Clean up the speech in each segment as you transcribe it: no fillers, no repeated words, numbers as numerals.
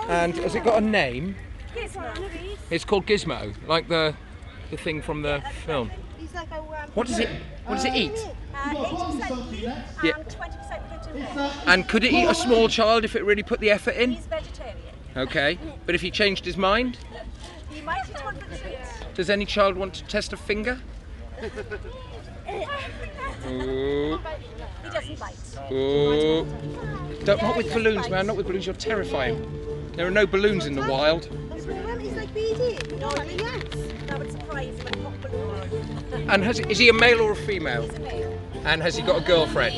And has it got a name? Gizmo. It's called Gizmo, like the thing from the film. He's like a What does it eat? 80% meat Yeah. and 20% protein. And could it eat a small child if it really put the effort in? He's vegetarian. Okay, but if he changed his mind, He might eat one for the treat. does any child want to test a finger? Ooh. He doesn't bite. Ooh. Not with balloons, man, not with balloons, you're terrifying. There are no balloons in the wild. He's like BD. No, yes. That would surprise him when pop balloon. And is he a male or a female? He's a male. And has he got a girlfriend?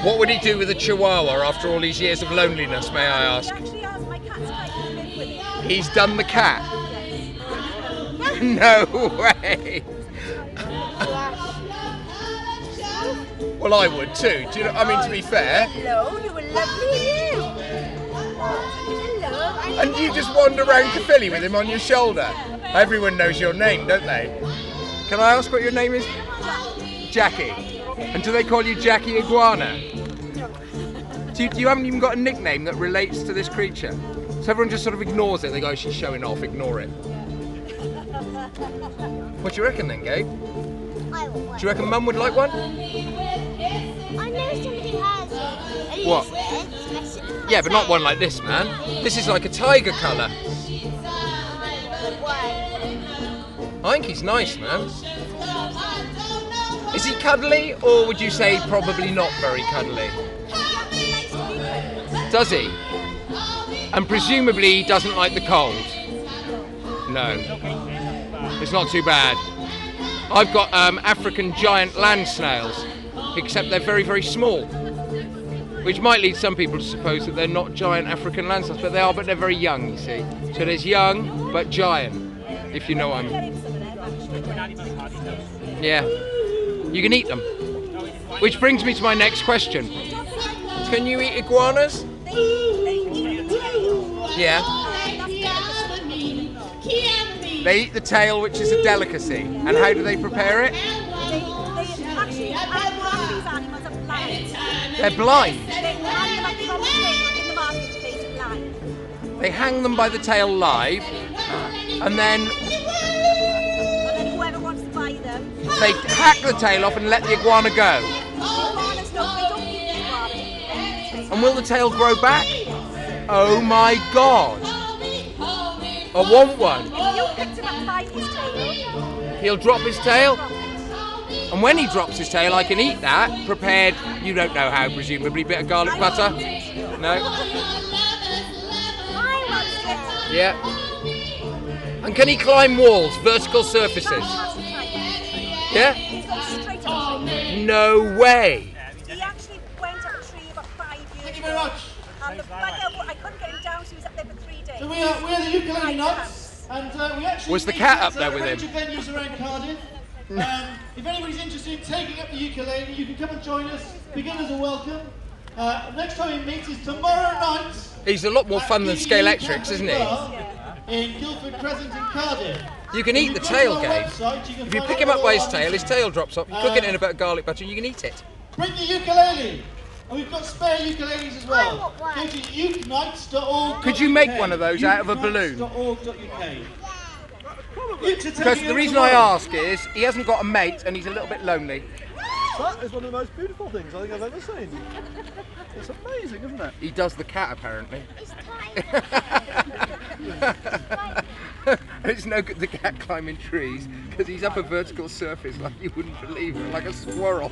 What would he do with a chihuahua after all these years of loneliness, may I ask? He actually asked my cat's type to live with him. He's done the cat? Yes. No way! Well, I would too. Do you know? I mean, to be fair. Hello, you were lovely, you. Hello. And you just wander around Caerphilly with him on your shoulder. Everyone knows your name, don't they? Can I ask what your name is? Jackie. And do they call you Jackie Iguana? You haven't even got a nickname that relates to this creature. So everyone just sort of ignores it. They go, she's showing off, ignore it. What do you reckon then, Gabe? I want one. Do you reckon Mum would like one? I know somebody has one. What? Yeah, but not one like this, man. This is like a tiger colour. I think he's nice, man. Is he cuddly, or would you say probably not very cuddly? Does he? And presumably he doesn't like the cold? No. It's not too bad. I've got African giant land snails, except they're very, very small. Which might lead some people to suppose that they're not giant African land snails, but they are, but they're very young, you see. So there's young, but giant, if you know what I mean. Yeah. You can eat them. Which brings me to my next question. Can you eat iguanas? Yeah. They eat the tail, which is a delicacy. And how do they prepare it? Actually, these animals are blind. They're blind. They hang them from the tail in the marketplace blind. They hang them by the tail live, and then Whoever wants to buy them. they hack the tail off and let the iguana go. Iguanas don't eat iguanas. And will the tail grow back? Oh my god! I want one. If you picked him up by his tail, He'll drop his tail, and when he drops his tail, I can eat that prepared. You don't know how, presumably, bit of garlic butter. No. Yeah. And can he climb walls, vertical surfaces? Yeah. straight up. No way. He actually went up a tree about 5 years Thank you ago. very much. And the bugger, I couldn't get him down, so he was up there for 3 days. So we're the Ukulele Nuts, and we actually Was the meet cat at, up there with a him? range of venues around Cardiff. If anybody's interested in taking up the ukulele, you can come and join us. Beginners are welcome. Next time we meet is tomorrow night. He's a lot more fun than Scale Electrics, isn't he? In Guildford Crescent in Cardiff. You can eat the tail, Gabe. If you pick him up by his tail drops off. You cook it in a bit of garlic butter, and you can eat it. Bring the ukulele. And we've got spare ukuleles as well. I want one. Go to ukenights.org. Could you make one of those out of a balloon? Because the reason I ask is, he hasn't got a mate, and he's a little bit lonely. That is one of the most beautiful things I think I've ever seen. It's amazing, isn't it? He does the cat, apparently. It's tiny. It's no good the cat climbing trees, because he's up a vertical surface like you wouldn't believe, like a squirrel.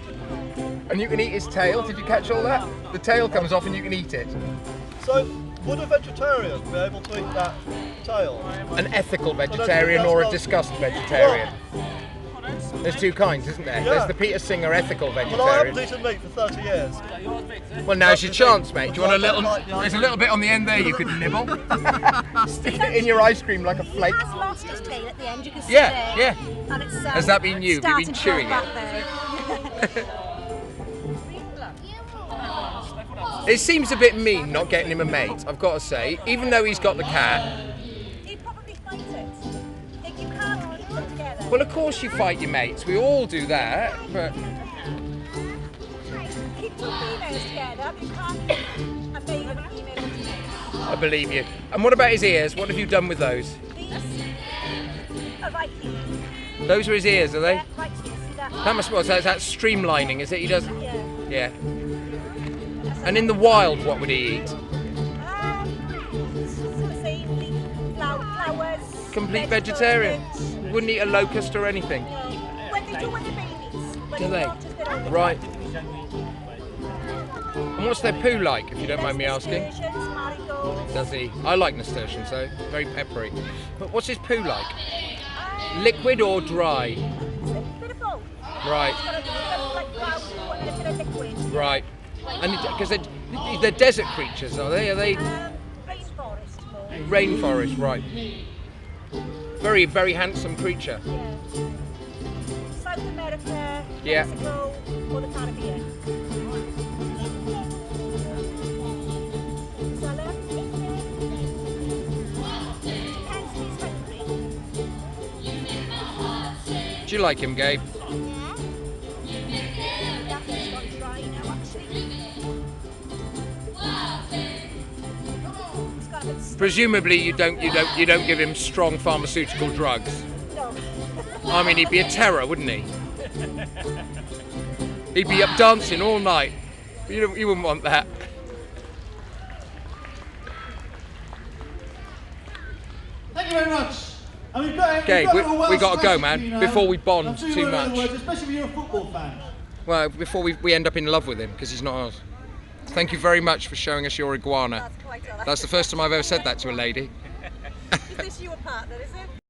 And you can eat his tail. Did you catch all that? The tail comes off and you can eat it. So, would a vegetarian be able to eat that tail? An ethical vegetarian or a disgust vegetarian? There's two kinds, isn't there? Yeah. There's the Peter Singer ethical Well, I haven't vegetarian. eaten meat for 30 years. Well, now's your chance, mate. Do you want a little? There's a little bit on the end there you could nibble. Stick it in your ice cream like a flake. He has lost his tail at the end, you can see Yeah, there. yeah. And it's, Has that been you? Have you been starting chewing to grow it? back there. It seems a bit mean not getting him a mate, I've got to say. Even though he's got the cat. He'd probably fight it. If you can't keep them together. Well, of course you fight your mates. We all do that, but Keep two females together, but you can't keep a male and a female together. I believe you. And what about his ears? What have you done with those? These are right here. Those are his ears, are they? Yeah, right here. See that? That must be that's streamlining, is it? He does. Yeah. Yeah. And in the wild, what would he eat? Sort of same leaf, flowers. Complete vegetables, vegetarian. fruit. Wouldn't eat a locust or anything. No. When they do when they're babies. When Do they're they? not just their own. Right. And what's their poo like, if you don't mind me asking? Nasturtiums, marigolds. Does he? I like nasturtiums, so very peppery. But what's his poo like? Liquid or dry? It's a bit of both. Right, It's got a bit of like brown and a bit of liquid. right. And because they're desert creatures, are they? Are they Rainforest more. rainforest? Right. Very, very handsome creature. Yeah. South America, Yeah. Mexico, or the Caribbean. Sala? Depends if he's hungry. Do you like him, Gabe? That one's gone dry now, actually. It's got a bit Presumably, you don't give him strong pharmaceutical drugs. no. I mean, he'd be a terror, wouldn't he? He'd be up dancing all night. You wouldn't want that. Thank you very much. And we've got, Okay, we've got a little we got to go, Welsh man, question for you now. before we bond I'm sure too you'll know the much. words, especially if you're a football fan. Well, before we end up in love with him, because he's not ours. Thank you very much for showing us your iguana. That's quite all right. That's the first time I've ever said that to a lady. Is this your partner, is it?